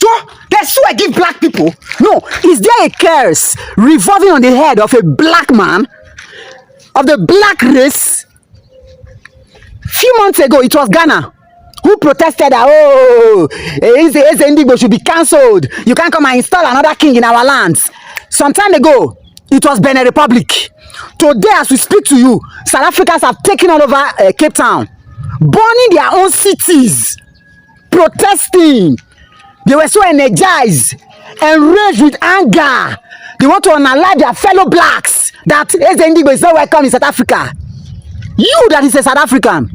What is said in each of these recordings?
So they swear give black people. No, is there a curse revolving on the head of a black man, of the black race? Few months ago, it was Ghana who protested that, oh, Eze Ndigbo should be cancelled. You can't come and install another king in our lands. Some time ago, it was Benin Republic. Today, as we speak to you, South Africans have taken all over Cape Town, burning their own cities, protesting. They were so energized, enraged with anger. They want to unalive their fellow blacks, that Eze Ndigbo is not welcome in South Africa. You that is a South African,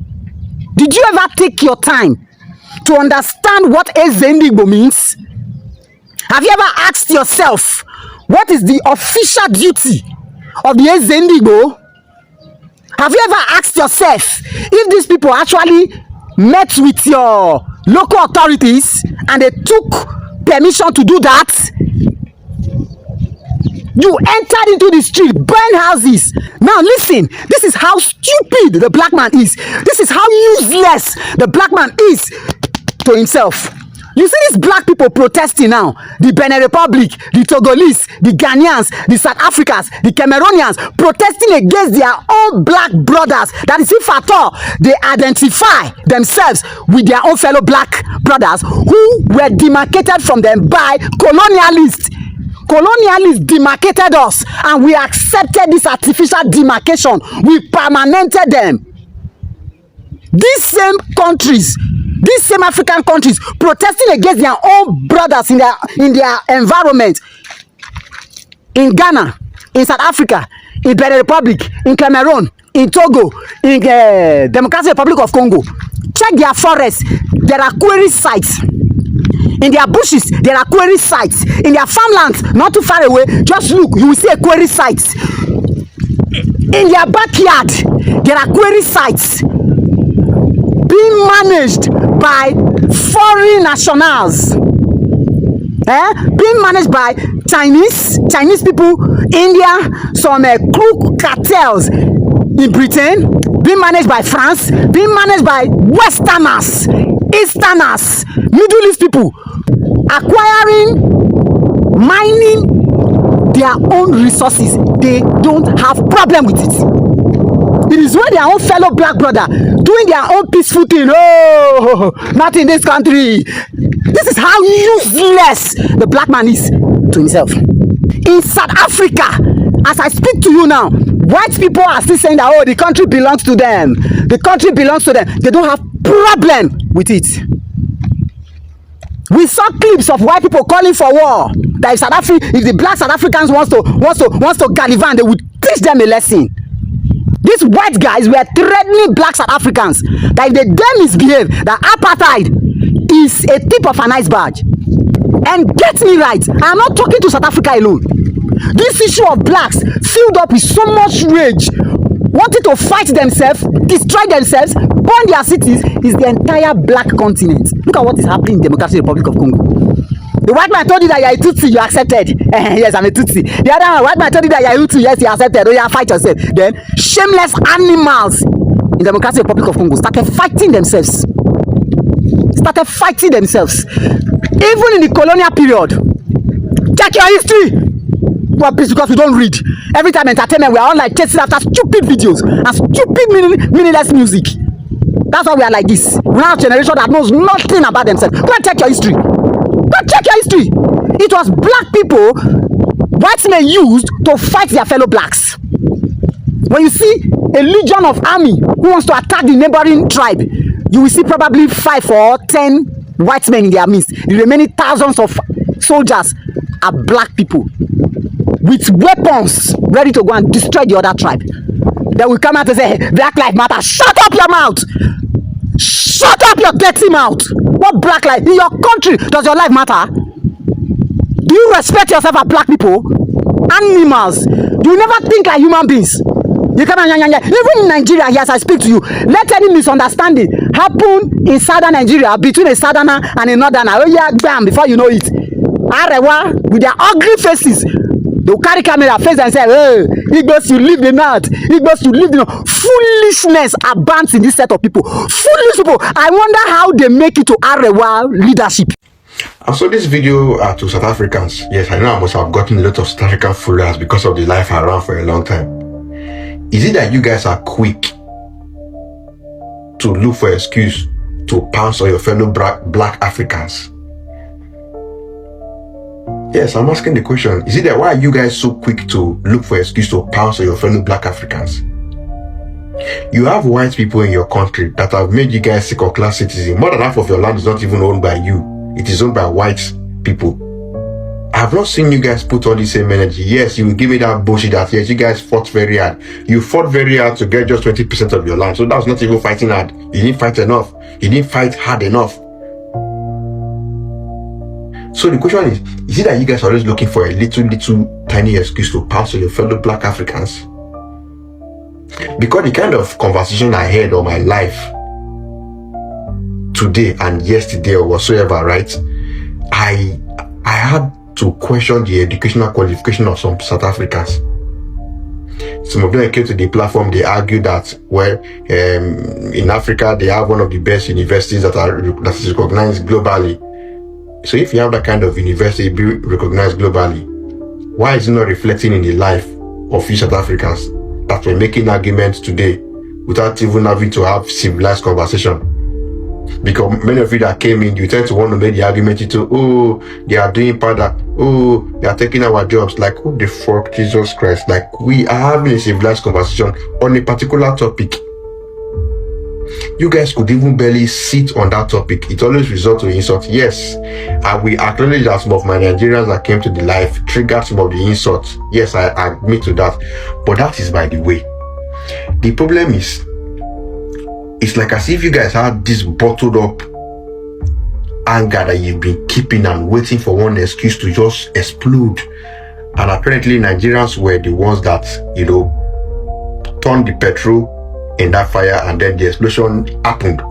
did you ever take your time to understand what Eze Ndigbo means? Have you ever asked yourself, what is the official duty of the Eze Ndigbo? Have you ever asked yourself if these people actually met with your local authorities and they took permission to do that? You entered into the street, burned houses. Now listen, this is how stupid the black man is. This is how useless the black man is to himself. You see these black people protesting now, the Benin Republic, the Togolese, the Ghanaians, the South Africans, the Cameroonians, protesting against their own black brothers. That is, if at all they identify themselves with their own fellow black brothers who were demarcated from them by colonialists. Colonialists demarcated us and we accepted this artificial demarcation. We permanented them. These same countries, these same African countries protesting against their own brothers in their environment. In Ghana, in South Africa, in Benin Republic, in Cameroon, in Togo, in Democratic Republic of Congo. Check their forests. There are quarry sites. In their bushes, there are quarry sites. In their farmlands, not too far away, just look, you will see a quarry site. In their backyard, there are quarry sites being managed by foreign nationals. Being managed by Chinese people, India, some crook cartels in Britain, being managed by France, being managed by Westerners, Easterners, Middle East people, acquiring, mining their own resources. They don't have problem with it. It is when their own fellow black brother doing their own peaceful thing. Oh, not in this country. This is how useless the black man is to himself. In South Africa, as I speak to you now, white people are still saying that, oh, the country belongs to them. The country belongs to them. They don't have problem with it. We saw clips of white people calling for war. That if the black South Africans wants to gallivant, they would teach them a lesson. These white guys were threatening black South Africans that if they dare misbehave, that apartheid is a tip of an iceberg. And get me right, I'm not talking to South Africa alone. This issue of blacks filled up with so much rage, wanting to fight themselves, destroy themselves, burn their cities, is the entire black continent. Look at what is happening in the Democratic Republic of Congo. The white man told you that you are a Tutsi, you accepted. Yes, I'm a Tutsi. The other one, white man told you that you are a Hutu, yes, you accepted. Oh, yeah, fight yourself. Then, shameless animals in the Democratic Republic of Congo started fighting themselves. Even in the colonial period. Check your history. Well, please, because we don't read. Every time entertainment, we are all like chasing after stupid videos and stupid meaningless music. That's why we are like this. We are a generation that knows nothing about themselves. Go and check your history. Go and check your history. It was black people white men used to fight their fellow blacks. When you see a legion of army who wants to attack the neighboring tribe, you will see probably 5 or 10 white men in their midst. The remaining thousands of soldiers are black people with weapons ready to go and destroy the other tribe. They will come out and say, hey, Black Lives Matter. Shut up your mouth. Shut up your dirty mouth. What black life? In your country, does your life matter? Do you respect yourself as black people? Animals. Do you never think like human beings? You come and even in Nigeria, yes, I speak to you. Let any misunderstanding happen in southern Nigeria between a southerner and a northerner. Oh yeah, bam, before you know it. Arewa, with their ugly faces, they will carry camera face and say, hey, Igbos, you live the north. Igbos, you live the north. Foolishness abounds in this set of people. Foolish people. I wonder how they make it to Arewa leadership. And so this video to South Africans. Yes, I know I must have gotten a lot of South African followers because of the life I ran for a long time. Is it that you guys are quick to look for excuse to pounce on your fellow black Africans? Yes, I'm asking the question. Is it that why are you guys so quick to look for excuse to pounce on your fellow black Africans? You have white people in your country that have made you guys second-class citizens. More than half of your land is not even owned by you. It is owned by white people. I have not seen you guys put all the same energy. Yes, you will give me that bullshit that yes, you guys fought very hard. You fought very hard to get just 20% of your land. So that was not even fighting hard. You didn't fight enough. You didn't fight hard enough. So the question is it that you guys are always looking for a little tiny excuse to pass on your fellow black Africans? Because the kind of conversation I had all my life today and yesterday or whatsoever, right? I had to question the educational qualification of some South Africans. Some of them came to the platform, they argued that, well, in Africa, they have one of the best universities that is recognized globally. So if you have that kind of university be recognized globally, why is it not reflecting in the life of you South Africans that were making arguments today without even having to have civilized conversation? Because many of you that came in, you tend to want to make the argument into, oh, they are doing powder, oh, they are taking our jobs. Like, who the fuck, Jesus Christ? Like, we are having a civilized conversation on a particular topic. You guys could even barely sit on that topic. It always results to insult. Yes, and we acknowledge that some of my Nigerians that came to the life triggered some of the insults. Yes, I admit to that. But that is by the way. The problem is, it's like as if you guys had this bottled up anger that you've been keeping and waiting for one excuse to just explode. And apparently Nigerians were the ones that, turned the petrol in that fire, and then the explosion happened.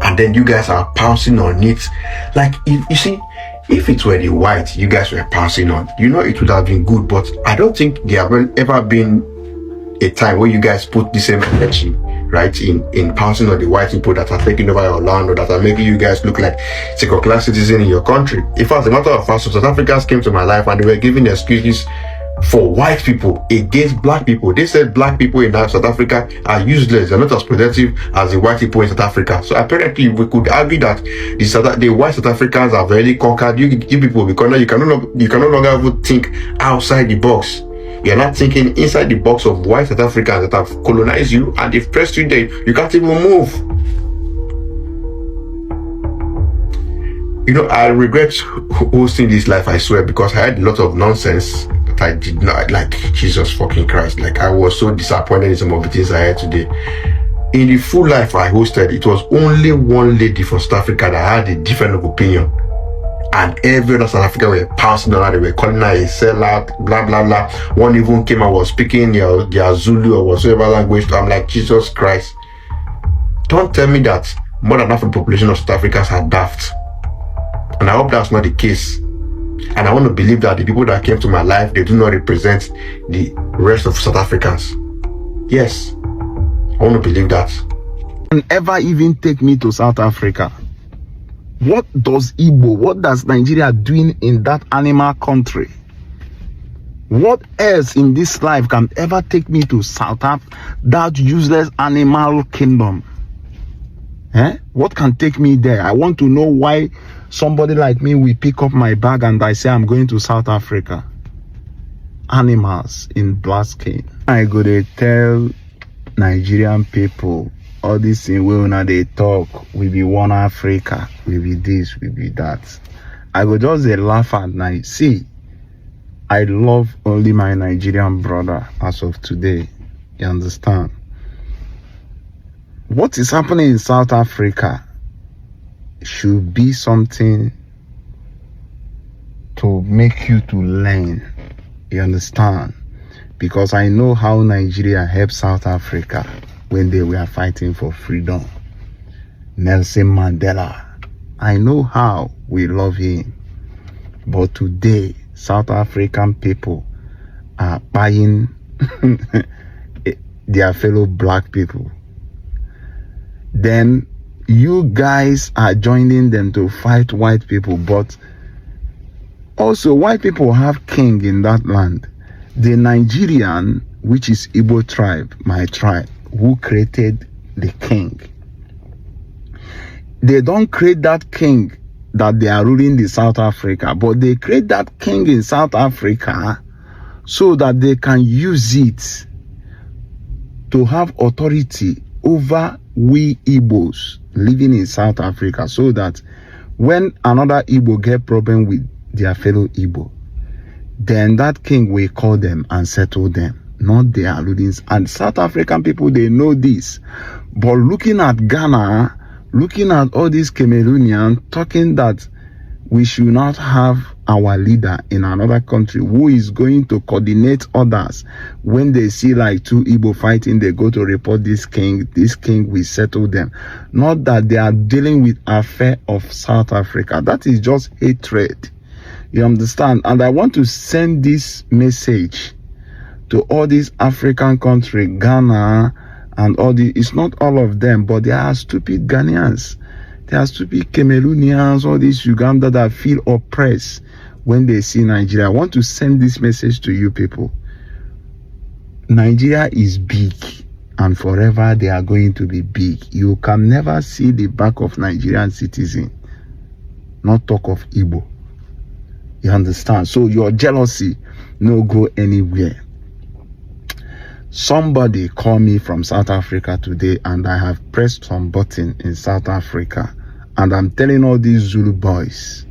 And then you guys are pouncing on it. Like, you see, if it were the white you guys were pouncing on, it would have been good. But I don't think there have ever been a time where you guys put the same energy, right, in pouncing on the white people that are taking over your land or that are making you guys look like second-class citizens in your country. In fact, as a matter of fact, some South Africans came to my life and they were giving excuses for white people against black people. They said black people in South Africa are useless. They're not as productive as the white people in South Africa. So apparently we could argue that the white South Africans are very conquered. You people, because now you can no longer even think outside the box. You're not thinking inside the box of white South Africans that have colonized you and they've pressed you there. You can't even move. I regret hosting this life, I swear, because I had a lot of nonsense that I did not like. Jesus fucking Christ. Like, I was so disappointed in some of the things I had today. In the full life I hosted, it was only one lady from South Africa that had a different opinion. And every other South African were pouncing on her. They were calling her a sellout, blah, blah, blah. One even came and was speaking their Zulu or whatsoever language. I'm like, Jesus Christ. Don't tell me that more than half the population of South Africans are daft. And I hope that's not the case. And I want to believe that the people that came to my life, they do not represent the rest of South Africans. Yes, I want to believe that. And ever even take me to South Africa. What does Nigeria doing in that animal country? What else in this life can ever take me to South Africa, that useless animal kingdom? What can take me there? I want to know why somebody like me will pick up my bag and I say I'm going to South Africa. Animals in black skin. I go to tell Nigerian people all this thing wey una dey talk, we be one Africa, we be this, we be that. I go just dey laugh at night. See, I love only my Nigerian brother as of today. You understand? What is happening in South Africa should be something to make you to learn. You understand? Because I know how Nigeria helped South Africa when they were fighting for freedom. Nelson Mandela, I know how we love him. But today, South African people are buying their fellow black people. Then you guys are joining them to fight white people, but also white people have king in that land. The Nigerian, which is Igbo tribe, my tribe, who created the king. They don't create that king that they are ruling the South Africa, but they create that king in South Africa so that they can use it to have authority over we Igbos living in South Africa, so that when another Igbo get problem with their fellow Igbo, then that king will call them and settle them, not their rulings. And South African people, they know this. But looking at Ghana, looking at all these Cameroonians talking that we should not have our leader in another country who is going to coordinate others. When they see like two Igbo fighting, they go to report this king will settle them. Not that they are dealing with affair of South Africa. That is just hatred. You understand? And I want to send this message to all these African countries, Ghana and all the, it's not all of them, but they are stupid Ghanaians. They are stupid Cameroonians, all these Uganda that feel oppressed when they see Nigeria. I want to send this message to you people. Nigeria is big, and forever they are going to be big. You can never see the back of Nigerian citizen, not talk of Igbo. You understand? So your jealousy no go anywhere. Somebody called me from South Africa today, and I have pressed some button in South Africa, and I'm telling all these Zulu boys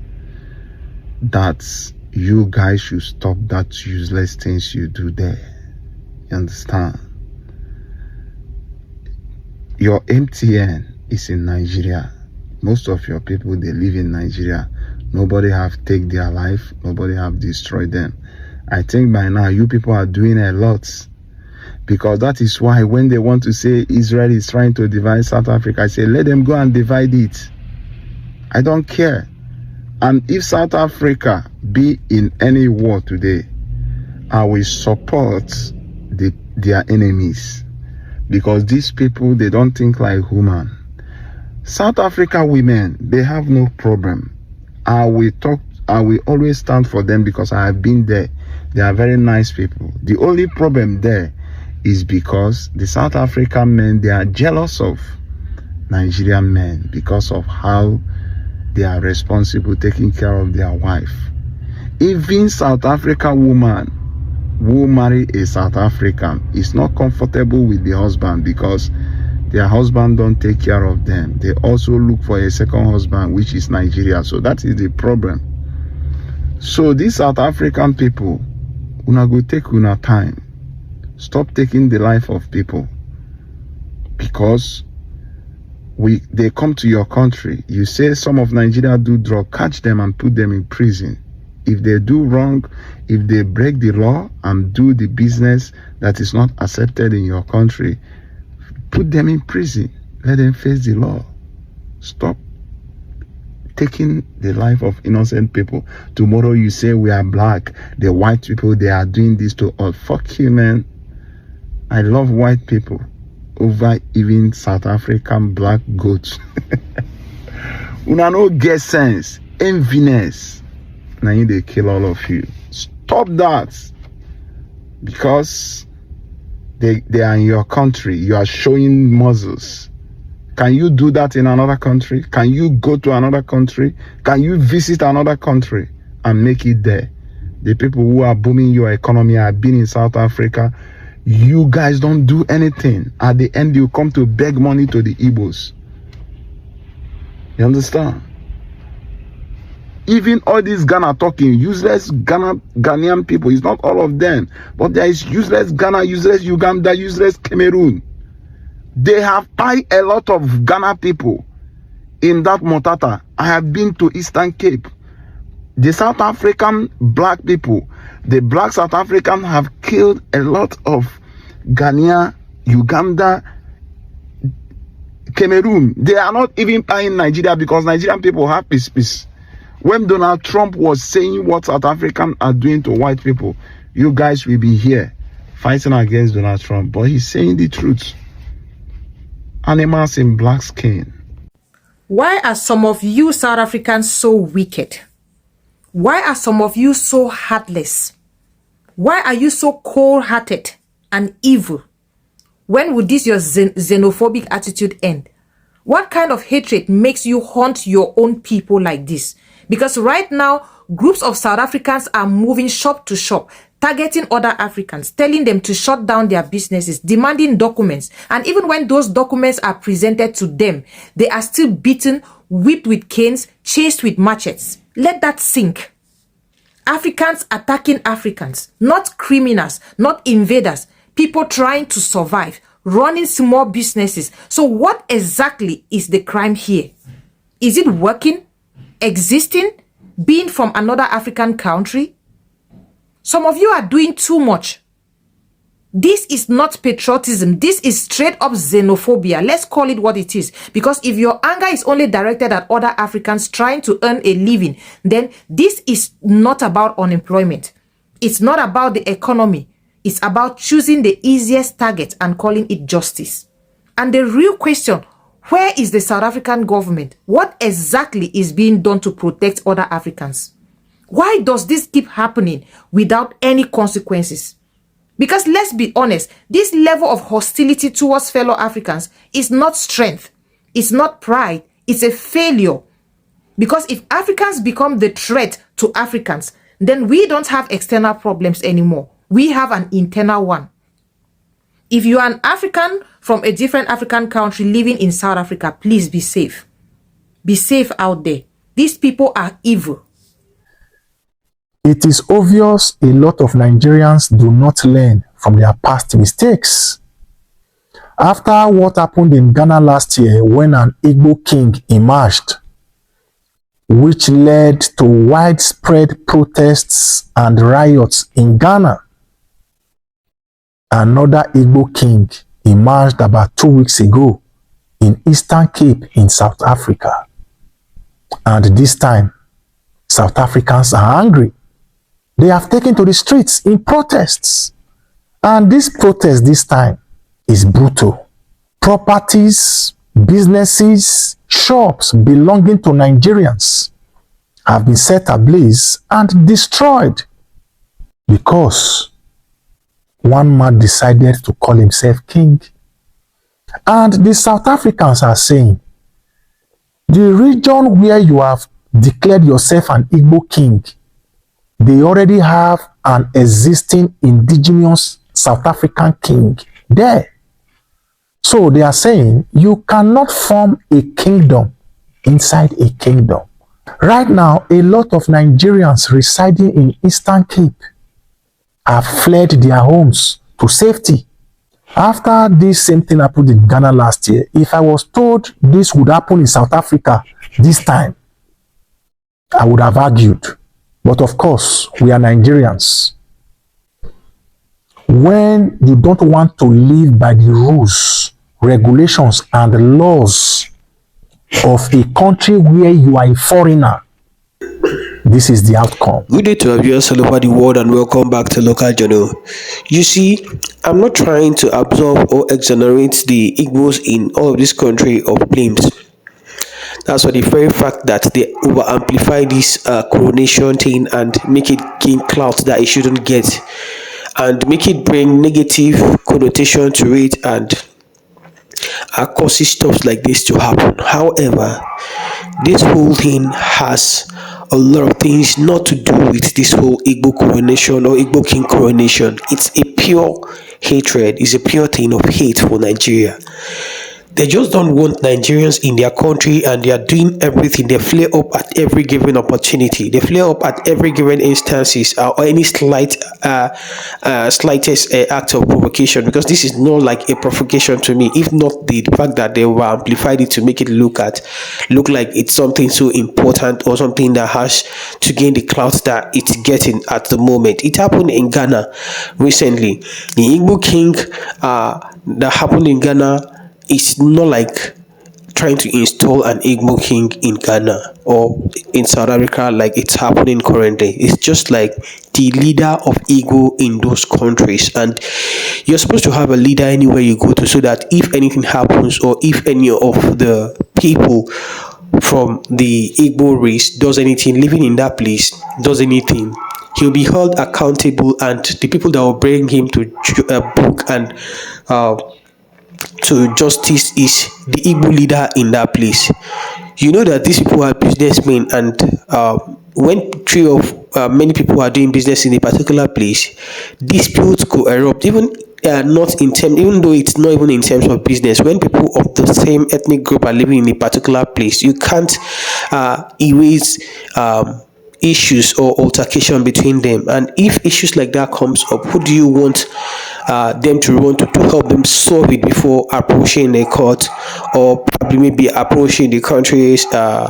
that you guys should stop that useless things you do there. You understand? Your MTN is in Nigeria. Most of your people, they live in Nigeria. Nobody have taken their life. Nobody have destroyed them. I think by now you people are doing a lot. Because that is why when they want to say Israel is trying to divide South Africa, I say let them go and divide it. I don't care. And if South Africa be in any war today, I will support their enemies. Because these people, they don't think like human. South Africa women, they have no problem. I will always stand for them because I have been there. They are very nice people. The only problem there is because the South African men, they are jealous of Nigerian men because of how they are responsible taking care of their wife. Even South African woman who marry a South African is not comfortable with the husband because their husband don't take care of them. They also look for a second husband, which is Nigeria. So that is the problem. So these South African people, una go take una time. Stop taking the life of people, because they come to your country. You say some of Nigeria do drug, catch them and put them in prison. If they do wrong, if they break the law and do the business that is not accepted in your country, put them in prison. Let them face the law. Stop taking the life of innocent people. Tomorrow you say we are black, the white people, they are doing this to us. Fuck you, man. I love white people over even South African black goats. Una no get sense, enviness. Now they kill all of you. Stop that. Because they are in your country. You are showing muscles. Can you do that in another country? Can you go to another country? Can you visit another country and make it there? The people who are booming your economy have been in South Africa. You guys don't do anything. At the end, you come to beg money to the Igbos. You understand? Even all these Ghana talking, useless Ghanaian people, it's not all of them. But there is useless Ghana, useless Uganda, useless Cameroon. They have tied a lot of Ghana people in that Motata. I have been to Eastern Cape. The South African black people, the black South Africans have killed a lot of Ghana, Uganda, Cameroon. They are not even buying Nigeria because Nigerian people have peace. When Donald Trump was saying what South Africans are doing to white people, you guys will be here fighting against Donald Trump. But he's saying the truth. Animals in black skin. Why are some of you South Africans so wicked? Why are some of you so heartless? Why are you so cold-hearted and evil? When would this your xenophobic attitude end? What kind of hatred makes you haunt your own people like this? Because right now, groups of South Africans are moving shop to shop, targeting other Africans, telling them to shut down their businesses, demanding documents. And even when those documents are presented to them, they are still beaten, whipped with canes, chased with machetes. Let that sink. Africans attacking Africans, not criminals, not invaders, people trying to survive, running small businesses. So what exactly is the crime here? Is it working, existing, being from another African country? Some of you are doing too much. This is not patriotism. This is straight up xenophobia. Let's call it what it is. Because if your anger is only directed at other Africans trying to earn a living, then this is not about unemployment. It's not about the economy. It's about choosing the easiest target and calling it justice. And the real question, where is the South African government? What exactly is being done to protect other Africans? Why does this keep happening without any consequences? Because let's be honest, this level of hostility towards fellow Africans is not strength. It's not pride. It's a failure. Because if Africans become the threat to Africans, then we don't have external problems anymore. We have an internal one. If you are an African from a different African country living in South Africa, please be safe. Be safe out there. These people are evil. It is obvious a lot of Nigerians do not learn from their past mistakes. After what happened in Ghana last year when an Igbo king emerged, which led to widespread protests and riots in Ghana, another Igbo king emerged about 2 weeks ago in Eastern Cape in South Africa. And this time, South Africans are angry. They have taken to the streets in protests. And this protest this time is brutal. Properties, businesses, shops belonging to Nigerians have been set ablaze and destroyed because one man decided to call himself king. And the South Africans are saying, the region where you have declared yourself an Igbo king, they already have an existing indigenous South African king there. So they are saying you cannot form a kingdom inside a kingdom. Right now, a lot of Nigerians residing in Eastern Cape have fled their homes to safety. After this same thing happened in Ghana last year, if I was told this would happen in South Africa this time, I would have argued. But of course, we are Nigerians. When you don't want to live by the rules, regulations, and laws of a country where you are a foreigner, this is the outcome. Good day to our viewers all over the world and welcome back to Local Journal. You see, I'm not trying to absolve or exonerate the Igbos in all of this country of blames. That's for the very fact that they over amplify this coronation thing and make it gain clout that it shouldn't get, and make it bring negative connotation to it, and causes stuff like this to happen. However, this whole thing has a lot of things not to do with this whole Igbo coronation or Igbo king coronation. It's a pure hatred. It's a pure thing of hate for Nigeria. They just don't want Nigerians in their country, and they are doing everything. They flare up at every given opportunity. They flare up at every given instances or any slightest act of provocation, because this is not like a provocation to me, if not the fact that they were amplified it to make it look like it's something so important or something that has to gain the clout that it's getting at the moment. It happened in Ghana recently. The Igbo king that happened in Ghana, it's not like trying to install an Igbo king in Ghana or in South Africa like it's happening currently. It's just like the leader of Igbo in those countries, and you're supposed to have a leader anywhere you go to, so that if anything happens or if any of the people from the Igbo race does anything, living in that place does anything, he'll be held accountable, and the people that will bring him to book and to justice is the Igbo leader in that place. You know that these people are businessmen, and when three of many people are doing business in a particular place, disputes could erupt. Even not in terms, even though it's not even in terms of business. When people of the same ethnic group are living in a particular place, you can't erase issues or altercation between them. And if issues like that comes up, who do you want them to want to help them solve it before approaching the court, or probably maybe approaching the countries their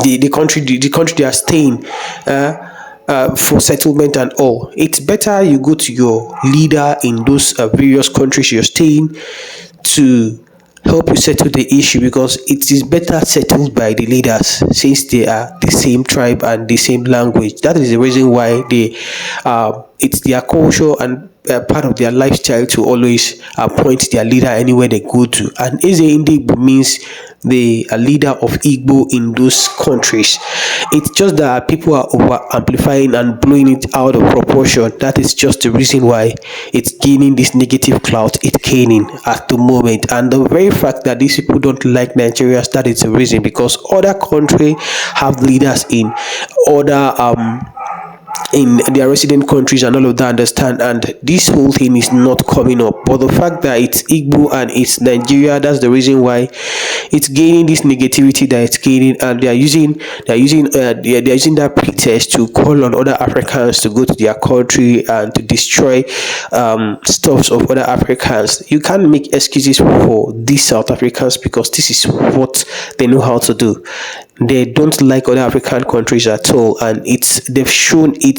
the country they are staying for settlement and all. It's better you go to your leader in those various countries you're staying to help you settle the issue, because it is better settled by the leaders since they are the same tribe and the same language. That is the reason why they it's their culture and part of their lifestyle to always appoint their leader anywhere they go to. And Eze Indigbo means the leader of Igbo in those countries. It's just that people are over amplifying and blowing it out of proportion. That is just the reason why it's gaining this negative clout it's gaining at the moment. And the very fact that these people don't like Nigerians, that is the reason, because other countries have leaders in other in their resident countries and all of that, understand, and this whole thing is not coming up. But the fact that it's Igbo and it's Nigeria, that's the reason why it's gaining this negativity that it's gaining, and they're using that pretext to call on other Africans to go to their country and to destroy stuffs of other Africans. You can't make excuses for these South Africans, because this is what they know how to do. They don't like other African countries at all, and they've shown it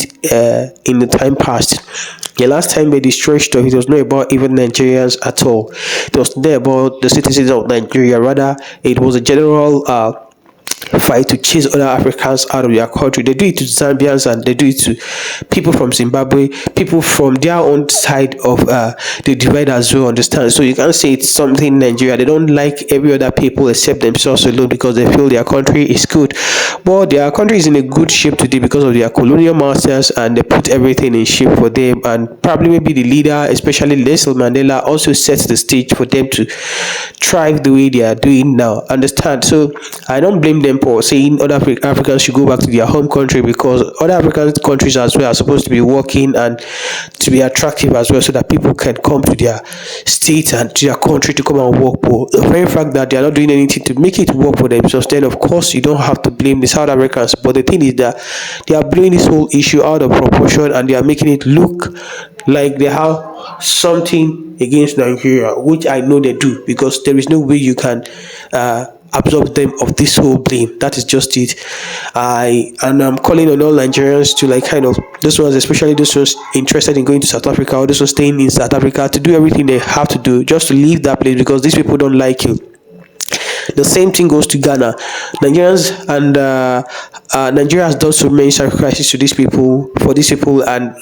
in the time past. The last time they destroyed stuff, it was not about even Nigerians at all. It was not about the citizens of Nigeria. Rather, it was a general fight to chase other Africans out of their country. They do it to Zambians, and they do it to people from Zimbabwe, people from their own side of the divide as well, understand? So you can't say it's something Nigeria. They don't like every other people except themselves alone, because they feel their country is good. But their country is in a good shape today because of their colonial masters, and they put everything in shape for them. And probably maybe the leader, especially Nelson Mandela, also sets the stage for them to thrive the way they are doing now, understand? So I don't blame them for saying other Africans should go back to their home country, because other African countries as well are supposed to be working and to be attractive as well, so that people can come to their state and to their country to come and work. But the very fact that they are not doing anything to make it work for themselves, then of course you don't have to blame the South Africans. But the thing is that they are blowing this whole issue out of proportion, and they are making it look like they have something against Nigeria, which I know they do, because there is no way you can absolve them of this whole blame. That is just it. I'm calling on all Nigerians to, like, kind of those ones, especially those ones interested in going to South Africa, or those ones staying in South Africa, to do everything they have to do just to leave that place, because these people don't like you. The same thing goes to Ghana. Nigerians and Nigeria has done so many sacrifices to these people, for these people, and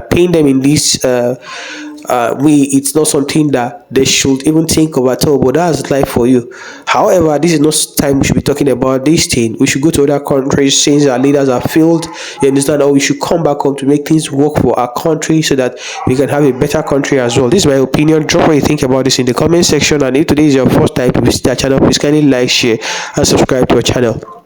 paying them in this way, it's not something that they should even think of at all. But that's life for you. However, this is not time we should be talking about this thing. We should go to other countries since our leaders are failed. You understand? Or we should come back home to make things work for our country, so that we can have a better country as well. This is my opinion. Drop what you think about this in the comment section. And if today is your first time to visit our channel, please kindly like, share, and subscribe to our channel.